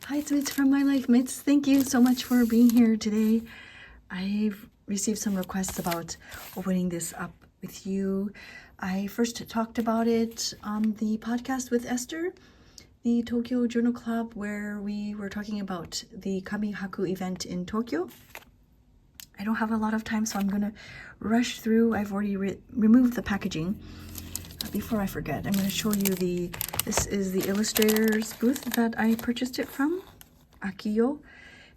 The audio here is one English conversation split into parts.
Hi, it's Mitz from My Life. Mitz, thank you so much for being here today. I've received some requests about opening this up with you. I first talked about it on the podcast with Esther, the Tokyo Journal Club, where we were talking about the Kamihaku event in Tokyo. I don't have a lot of time, so I'm going to rush through. I've already removed the packaging. Before I forget, I'm going to show you this is the illustrator's booth that I purchased it from, Akiyo.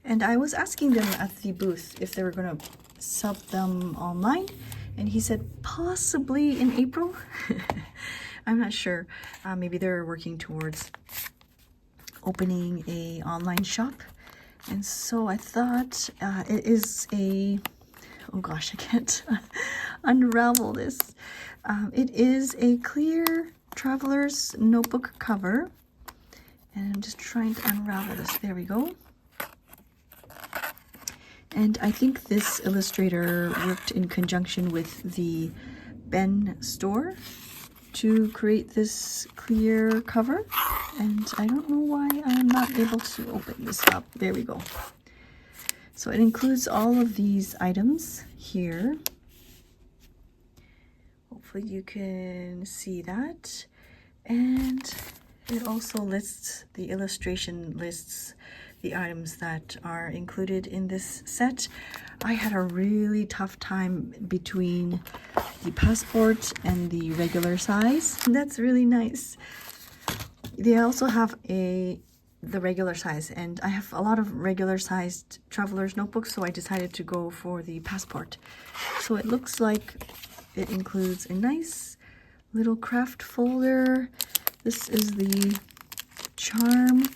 And I was asking them at the booth if they were going to sub them online. And he said possibly in April. I'm not sure. Maybe they're working towards opening a online shop. And so I thought it is a... Oh gosh, I can't unravel this. It is a clear traveler's notebook cover. And I'm just trying to unravel this. There we go. And I think this illustrator worked in conjunction with the Ben store to create this clear cover. And I don't know why I'm not able to open this up. There we go. So it includes all of these items here. Hopefully you can see that. And it also lists, the illustration lists the items that are included in this set. I had a really tough time between the passport and the regular size. That's really nice. They also have the regular size, and I have a lot of regular sized traveler's notebooks, so I decided to go for the passport. So it looks like it includes a nice little craft folder. This is the charm.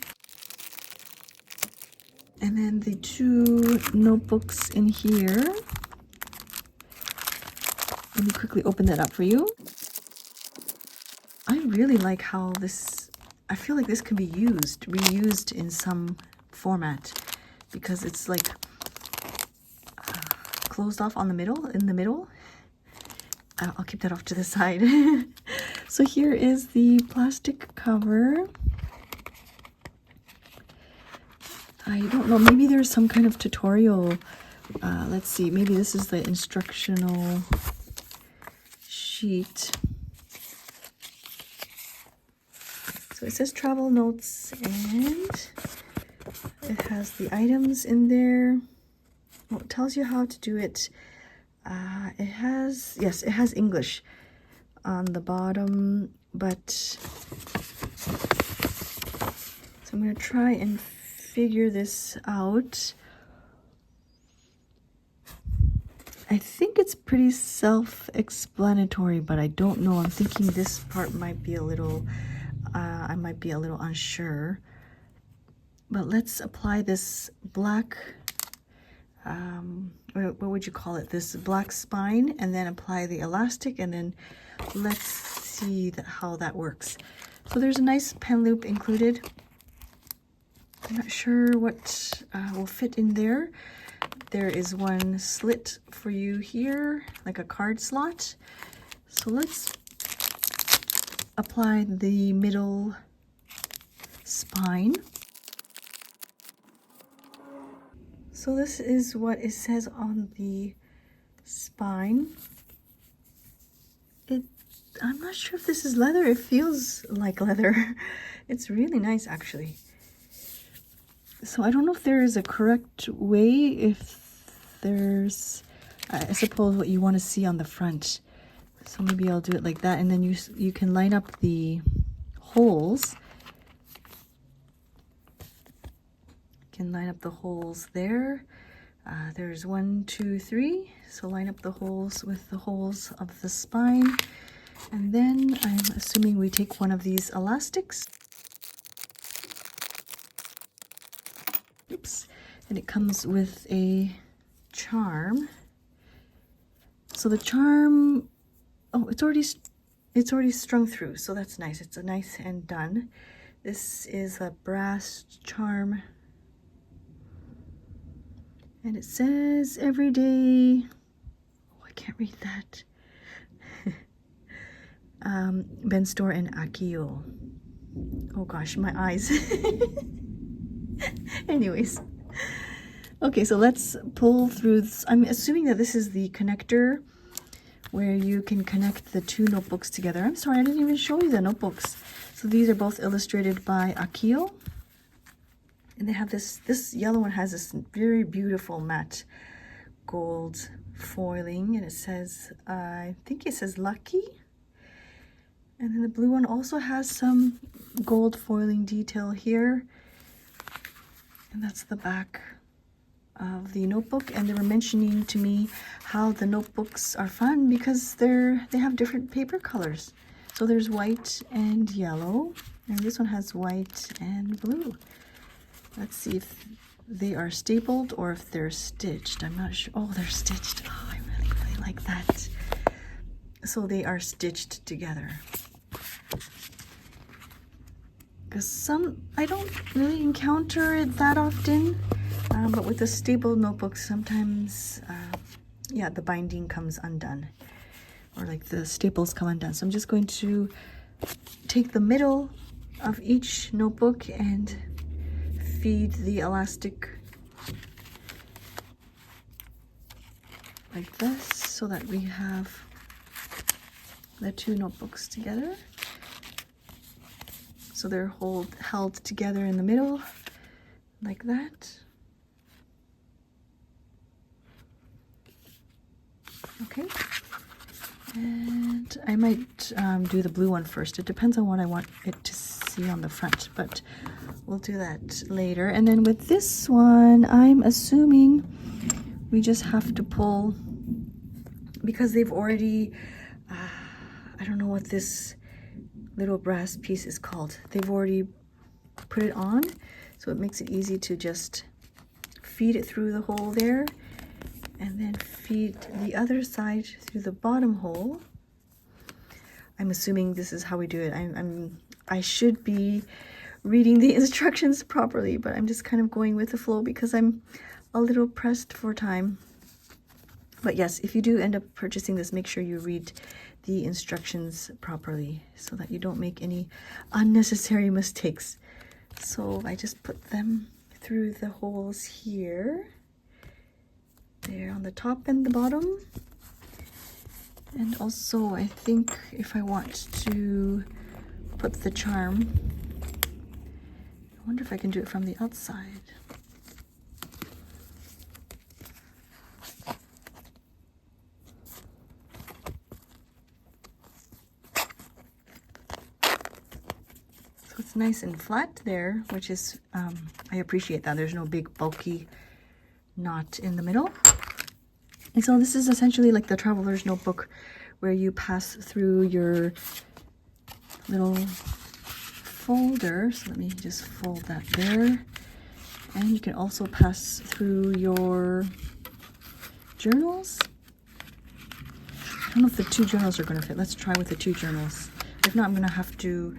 And then the two notebooks in here. Let me quickly open that up for you. I really like how this, I feel like this can be reused in some format, because it's like closed off in the middle. I'll keep that off to the side. So here is the plastic cover. I don't know, maybe there's some kind of tutorial. Let's see, maybe this is the instructional sheet. So it says travel notes, and it has the items in there. Oh, it tells you how to do it. It has English on the bottom, but so I'm going to try and figure this out. I think it's pretty self-explanatory, but I don't know. I'm thinking this part might be a little, I might be a little unsure. But let's apply this black, what would you call it? This black spine, and then apply the elastic, and then let's see how that works. So there's a nice pen loop included. I'm not sure what will fit in there. There is one slit for you here, like a card slot. So let's apply the middle spine. So this is what it says on the spine. I'm not sure if this is leather. It feels like leather. It's really nice, actually. So I don't know if there is a correct way, if there's, I suppose, what you want to see on the front. So maybe I'll do it like that, and then you can line up the holes. You can line up the holes there. There's 1, 2, 3. So line up the holes with the holes of the spine. And then I'm assuming we take one of these elastics. Oops. And it comes with a charm. So the charm, oh, it's already strung through, so that's nice. It's a nice and done. This is a brass charm. And it says every day, oh, I can't read that. Ben Store and Akiyo. Oh gosh, my eyes. Anyways. Okay, so let's pull through this. I'm assuming that this is the connector where you can connect the two notebooks together. I'm sorry, I didn't even show you the notebooks. So these are both illustrated by Akio. And they have this yellow one has this very beautiful matte gold foiling, and it says, I think it says lucky. And then the blue one also has some gold foiling detail here. And that's the back of the notebook. And they were mentioning to me how the notebooks are fun because they have different paper colors. So there's white and yellow, and this one has white and blue. Let's see if they are stapled or if they're stitched. I'm not sure. Oh, they're stitched. Oh, I really, really like that. So they are stitched together. Because I don't really encounter it that often. But with the stapled notebooks, sometimes, yeah, the binding comes undone. Or like the staples come undone. So I'm just going to take the middle of each notebook and feed the elastic like this so that we have the two notebooks together. So they're held together in the middle like that. Okay. And I might do the blue one first. It depends on what I want it to see on the front, but we'll do that later. And then with this one, I'm assuming we just have to pull, because they've already, I don't know what this little brass piece is called. They've already put it on, so it makes it easy to just feed it through the hole there, and then feed the other side through the bottom hole. I'm assuming this is how we do it. I should be reading the instructions properly, but I'm just kind of going with the flow because I'm a little pressed for time. But yes, if you do end up purchasing this, make sure you read the instructions properly so that you don't make any unnecessary mistakes. So I just put them through the holes here. There on the top and the bottom. And also, I think if I want to put the charm, I wonder if I can do it from the outside. So it's nice and flat there, which is, I appreciate that. There's no big bulky knot in the middle. And so this is essentially like the traveler's notebook where you pass through your little folder. So let me just fold that there. And you can also pass through your journals. I don't know if the two journals are going to fit. Let's try with the two journals. If not, I'm going to have to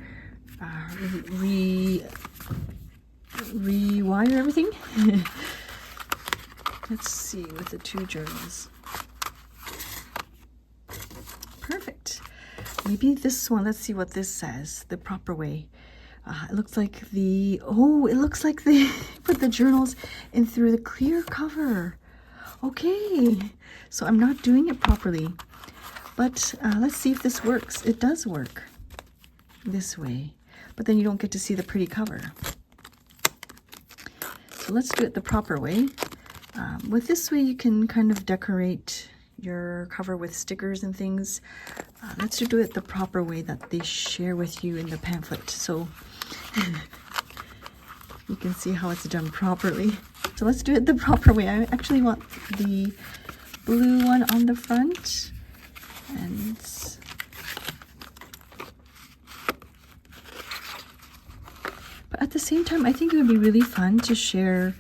rewire everything. Let's see with the two journals. Perfect. Maybe this one, let's see what this says, the proper way. It looks like it looks like they put the journals in through the clear cover. Okay, so I'm not doing it properly. But let's see if this works. It does work this way, but then you don't get to see the pretty cover. So let's do it the proper way. With this way, you can kind of decorate your cover with stickers and things. Let's do it the proper way that they share with you in the pamphlet, so you can see how it's done properly. So let's do it the proper way. I actually want the blue one on the front, and but at the same time, I think it would be really fun to share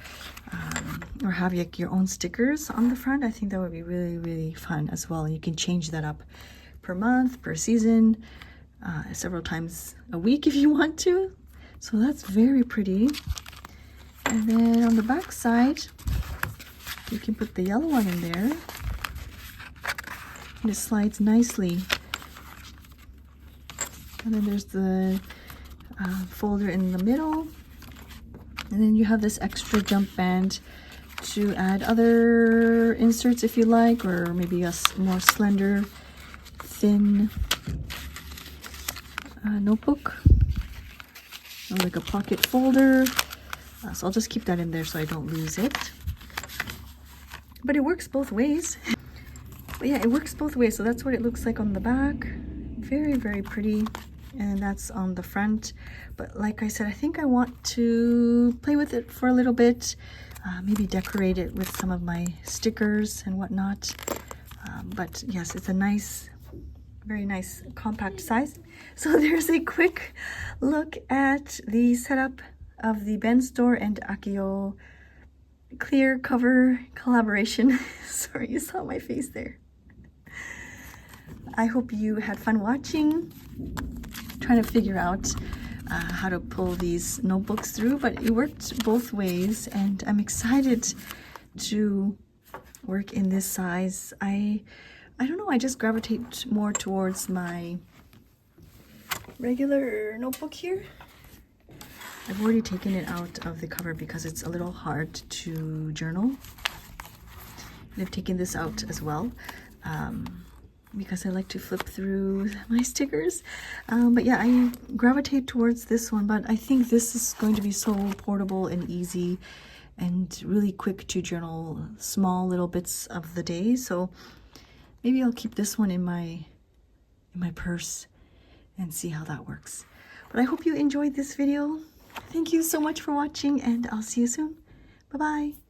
or have like your own stickers on the front. I think that would be really, really fun as well. You can change that up per month, per season, several times a week if you want to. So that's very pretty. And then on the back side, you can put the yellow one in there. And it slides nicely. And then there's the folder in the middle. And then you have this extra jump band to add other inserts if you like, or maybe a more slender, thin notebook, or like a pocket folder. So I'll just keep that in there so I don't lose it. But it works both ways. But yeah, it works both ways. So that's what it looks like on the back. Very, very pretty. And that's on the front. But like I said, I think I want to play with it for a little bit. Maybe decorate it with some of my stickers and whatnot. But yes, it's a nice, very nice compact size. So there's a quick look at the setup of the Ben Store and Akio clear cover collaboration. Sorry, you saw my face there. I hope you had fun watching, trying to figure out how to pull these notebooks through, but it worked both ways, and I'm excited to work in this size. I don't know, I just gravitate more towards my regular notebook here. I've already taken it out of the cover because it's a little hard to journal. And I've taken this out as well because I like to flip through my stickers. But yeah, I gravitate towards this one, but I think this is going to be so portable and easy and really quick to journal small little bits of the day. So maybe I'll keep this one in my purse and see how that works. But I hope you enjoyed this video. Thank you so much for watching, and I'll see you soon. Bye-bye.